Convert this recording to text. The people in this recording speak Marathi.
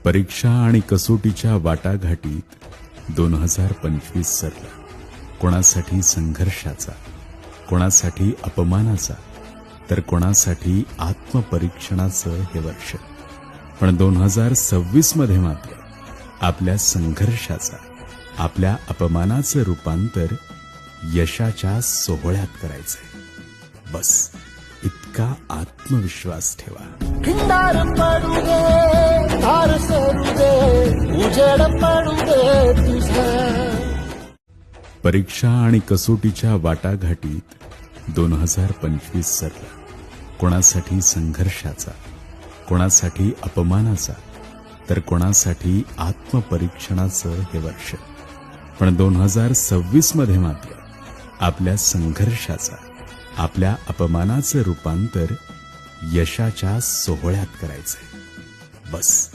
परीक्षा आणि कसोटीच्या वाटाघाटीत 2025 सरला. कोणासाठी संघर्षाचा, कोणासाठी अपमानाचा, तर कोणासाठी आत्मपरीक्षणाचं हे वर्ष. पण 2026 मध्ये मात्र आपल्या संघर्षाचा, आपल्या अपमानाचं रूपांतर यशाच्या सोहळ्यात करायचंय. बस इतका आत्मविश्वास ठेवा. खिंडार पडू दे, धार सरू दे, उजेड पडू दे तुझा. परीक्षा आणि कसोटीच्या वाटाघाटीत 2025 सरला. कोणासाठी संघर्षाचा, कोणासाठी अपमानाचा, तर कोणासाठी आत्मपरीक्षणाचं हे वर्ष. पण 2026 मध्ये मात्र आपल्या संघर्षाचा, आपल्या अपमानाचं रूपांतर यशाच्या सोहळ्यात करायचंय. बस